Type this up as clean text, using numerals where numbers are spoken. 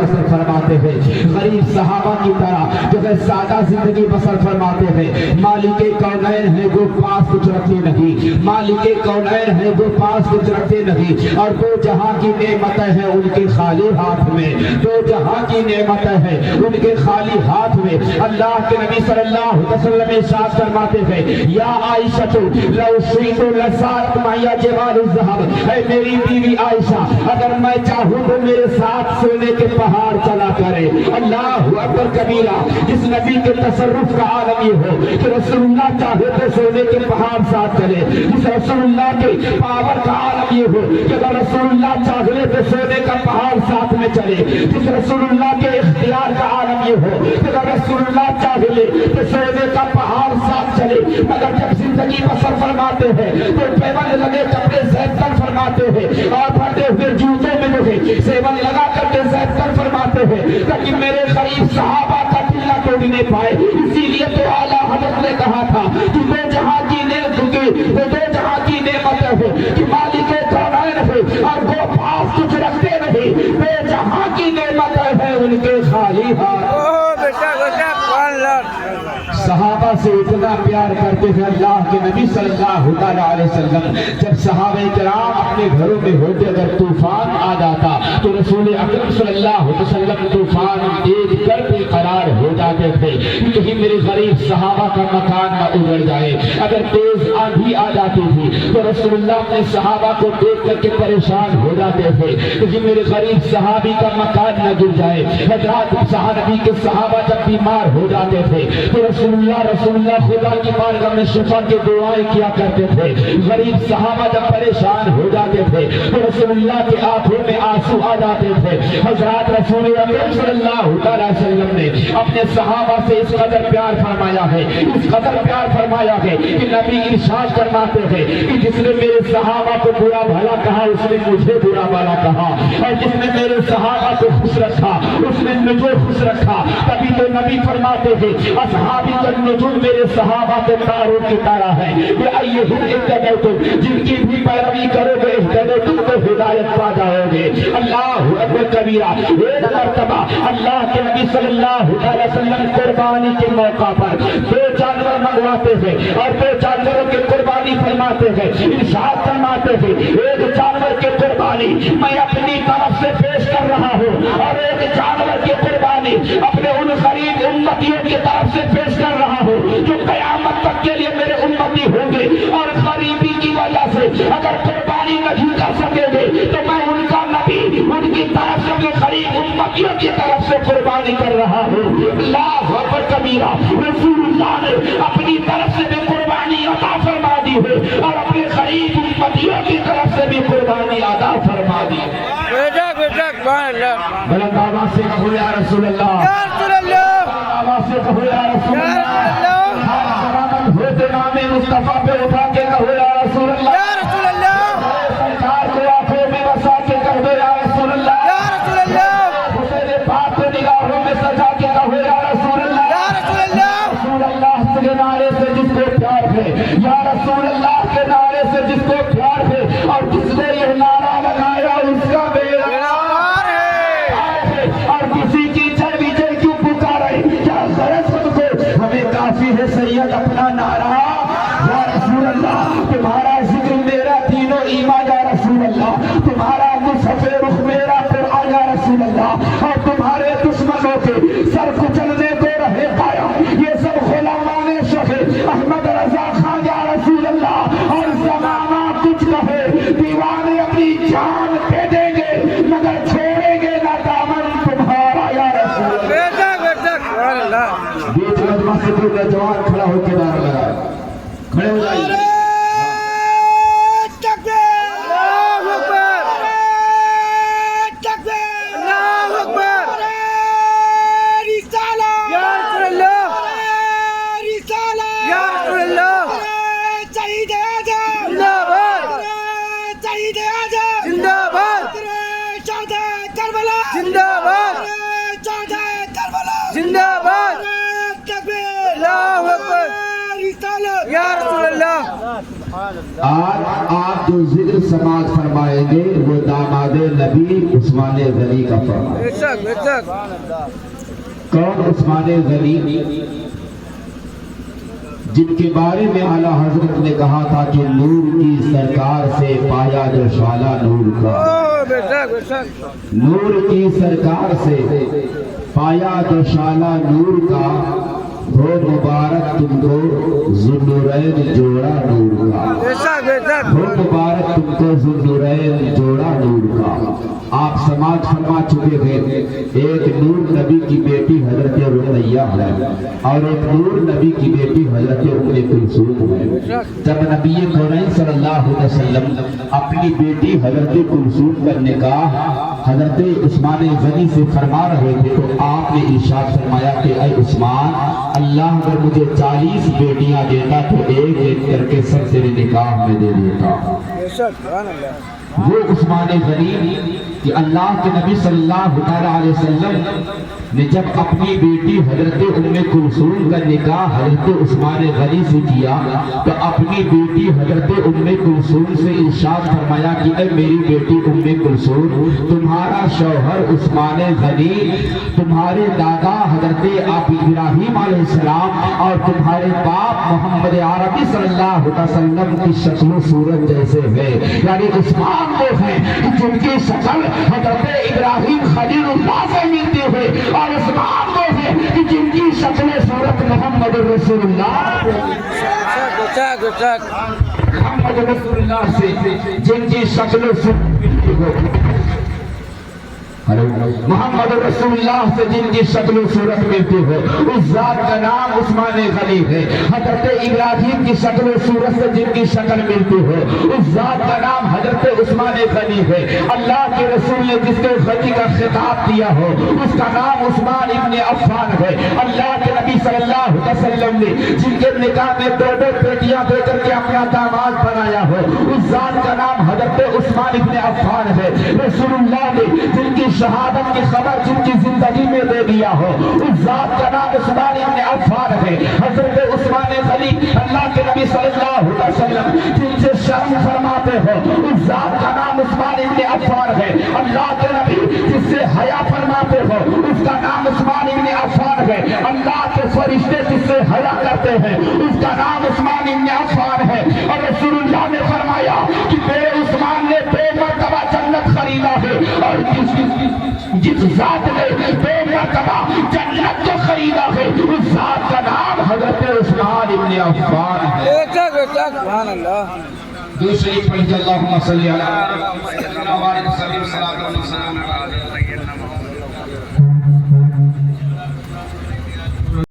बसर फरमाते हैं, गरीब सहाबा की तरह जो है सादा जिंदगी बसर फरमाते हैं। मालिके कौनैन है वो पास कुछ रखते नहीं, मालिके कौनैन है वो पास कुछ रखते नहीं, और दो जहां की नेमतें हैं उनके खाली हाथ में, दो जहां की नेमतें हैं उनके खाली हाथ में। अल्लाह के नबी सल्लल्लाहु अलैहि वसल्लम इरशाद फरमाते हैं, या आयशा लौ शीतु लसात माया जवाल ज़हब, ऐ मेरी बीवी आयशा अगर मैं चाहूं तो मेरे साथ सोने के पहाड़ चला करे। अल्लाह अकबर कबीरा। जिस नबी के तसर्रुफ का आलम ये हो कि रसूलुल्लाह चाहे तो सोने के पहाड़ साथ चले, जिस रसूलुल्लाह के पावर का आलम ये हो कि अगर रसूलुल्लाह चाहे तो सोने का पहाड़ साथ में चले, जिस रसूलुल्लाह के इख्तियार का आलम ये हो कि अगर रसूलुल्लाह चाहे तो सोने का पहाड़ साथ चले। मगर जब जिंदगी बसर फरमाते हैं तो पेवन लगे कपड़े ज़ैतन फरमाते हैं, और फटे हुए जूतों में जो है सेवन लगा करके ज़ैतन फरमाते हैं, ताकि मेरे करीब सहाबा का दिल न तोड़ने पाए। इसीलिए तो आला हज़रत ने कहा था कि दो जहां की दो जहां की नेमत है कि मालिक कौनैन है और वो पास कुछ रखते नहीं, दो जहां की नेमत है उनके खाली हाथ। सहाबा से इतना प्यार करते थे अल्लाह के नबी सल्लल्लाहु अलैहि वसल्लम। जब सहाबे किराम अपने घरों में होते अगर तूफान आ जाता तो रसूल अकरम सल्लल्लाहु अलैहि वसल्लम तूफान देख कर बेकरार हो जाते थे, कहीं मेरे गरीब सहाबा का मकान न उजड़ जाए। अगर तेज आंधी आ जाती थी तो रसूलुल्लाह अपने सहाबा को देख करके परेशान हो जाते थे, कहीं मेरे गरीब सहाबी का मकान न गिर जाए। हजरत नबी के सहाबा जब बीमार हो जाते थे तो रसूलुल्लाह खुदा की बारगाह में शिफा की दुआएं किया करते थे। गरीब सहाबा जब परेशान हो जाते थे तो रसूलुल्लाह की आंखों में आंसू आ जाते थे। हजरत रसूल अकरम सल्लल्लाहु अलैहि वसल्लम ने अपने सहाबा से इस कदर प्यार फरमाया है, इस कदर प्यार फरमाया है कि नबी इरशाद फरमाते हैं कि जिसने मेरे सहाबा को बुरा भला कहा उसने मुझे बुरा भला कहा, और जिसने मेरे सहाबा को खुश रखा उसने मुझे खुश रखा। तभी तो नबी फरमाते हैं असहाबी नुजुम मेरे सहाबा के तारों की तरह है, ये आइए तुम जिनकी भी पैरवी करोगे तुम तो हिदायत पा जाओगे। अल्लाह अकबर कबीरा। एक मर्तबा अल्लाह के नबी सल्लल्लाहु अलैहि वसल्लम कुर्बानी के मौका पर दो जानवर मंगवाते हैं और दो जानवरों की कुर्बानी फरमाते हैं। इरशाद फरमाते हैं एक जानवर की कुर्बानी मैं अपनी तरफ से पेश कर रहा हूँ और एक जानवर की कुर्बानी अपने उन गरीब उम्मतियों की तरफ से पेश कर रहा हूँ जो कयामत तक के लिए मेरे उम्मती होंगे, और गरीबी की वजह से अगर कुर्बानी नहीं कर सकेंगे तो मैं उनका नबी उनकी तरफ से अपने गरीब उम्मतियों की तरफ से कुर्बानी कर रहा हूँ। अल्लाह अकबर कबीरा। रसूलुल्लाह ने अपनी तरफ से भी कुर्बानी अता फरमा दी है और अपने गरीब उम्मतियों की तरफ से भी कुर्बानी अता फरमा दी है। बुलंद आवाज से कहो या रसूलल्लाह, आवाज से कहो या रसूलल्लाह, होते नामे मुस्तफा पे उठा के कहो या रसूलल्लाह, सरकार को आंखों में बसा के कहो या रसूलल्लाह, हुसैन पाक को निगाहों में सजा के कहो या रसूलल्लाह, रसूलल्लाह के नारे से जिसको प्यार है, या रसूलल्लाह के नारे से जिसको प्यार है, और जिसने यह नारा लगाया उसका बेड़ा पार है, और किसी की जय विजय क्यों पुकारे, क्या गरज तुमको, हमें काफी है सैयद अपना नारा। या रसूल अल्लाह तुम्हारा जिक्र मेरा तीनों ईमान, या रसूल अल्लाह तुम्हारा मुसफ़े रुख मेरा कुरान, या रसूल अल्लाह और तुम्हारे दुश्मनों के सर कुचलने को रहे पाया ये सब गुलामाने शहे अहमद रजा खान, या रसूल अल्लाह। और ज़माना कुछ कहे दीवाने अपनी जान दे देंगे मगर छोड़ेंगे ना दामन तुम्हारा, या रसूल अल्लाह। बीच मजमा से कोई नौजवान खड़ा होकर नारा लगा, खड़े हो जाइए। रिसालत آج آپ جو ذکر سماعت فرمائیں گے وہ داماد نبی عثمان غنی کا فرمان. کون عثمان غنی؟ جن کے بارے میں اعلیٰ حضرت نے کہا تھا کہ نور کی سرکار سے پایا جو شعلہ نور کا، نور کی سرکار سے پایا جو شعلہ نور کا، ہو مبارک تم کو ذوالنورین جوڑا نور کا، ہو مبارک تم کو ذوالنورین جوڑا نور کا. آپ سماعت فرما چکے ہیں ایک نور نبی کی بیٹی حضرت رقیہ ہے اور ایک نور نبی کی بیٹی حضرت ام کلثوم ہے. جب نبی کونین صلی اللہ علیہ وسلم اپنی بیٹی حضرت کلثوم کا نکاح حضرت عثمان غنی سے فرما رہے تھے تو آپ نے ارشاد فرمایا کہ اے عثمان، اللہ اگر مجھے 40 بیٹیاں دیتا تو ایک ایک کر کے سب تیرے نکاح میں دے دیتا. وہ عثمان غنی کہ اللہ کے نبی صلی اللہ علیہ وسلم نے جب اپنی بیٹی حضرت ام کلثوم کا نکاح حضرت عثمان غنی سے کیا تو اپنی بیٹی حضرت ام کلثوم سے ارشاد فرمایا کہ اے میری بیٹی ام کلثوم، تمہارا شوہر عثمان غنی تمہارے دادا حضرت ابراہیم علیہ السلام اور تمہارے باپ محمد عربی صلی اللہ علیہ وسلم کی شکل و صورت جیسے ہے. یعنی عثمان وہ ہیں جن کی شکل حضرت ابراہیم خلیل اللہ سے ملتی ہوئے، اور عثمان وہ ہیں جن کی شکل صورت محمد رسول اللہ سے جن کی شکل محمد رسول اللہ سے جن کی شکل و صورت ملتی ہو، اس ذات کا نام عثمان غنی ہے. حضرت ابراہیم کی شکل و صورت سے جن کی شکل ملتی ہو، اس ذات کا نام حضرت عثمان غنی ہے. اللہ کے رسول نے جس کو غنی کا خطاب دیا ہو اس کا نام عثمان ابن عفان ہے. اللہ کے نبی صلی اللہ علیہ وسلم نے جن کے نکاح میں 2 بیٹیاں دے کر کے اپنا داماد بنایا ہو، اس ذات کا نام حضرت عثمان ابن عفان ہے. رسول اللہ نے جن کی شہادت کی خبر جن کی زندگی میں دے دیا ہو، اس ذات کا نام عثمان ابن عفان ہے. حضرت عثمان غنی اللہ کے نبی صلی اللہ علیہ وسلم جن سے شرم فرماتے ہو، اس ذات کا نام عثمان ابن عفان ہے. اللہ کے نبی جس سے حیا فرماتے ہو اس کا نام عثمان ابن عفان ہے. اللہ کے فرشتے جس سے حیا کرتے ہیں اس کا نام عثمان ابن عفان ہے. اور رسول اللہ نے فرمایا کہ میرے عثمان نے 2 مرتبہ جنت خریدا ہے، اور جس ذات نے 2 مرتبہ جنت کو خریدا ہے اس ذات کا نام حضرت عثمان ابن عفان ہے. سبحان اللہ. دوسری پڑھ اللہم صلی علی محمد.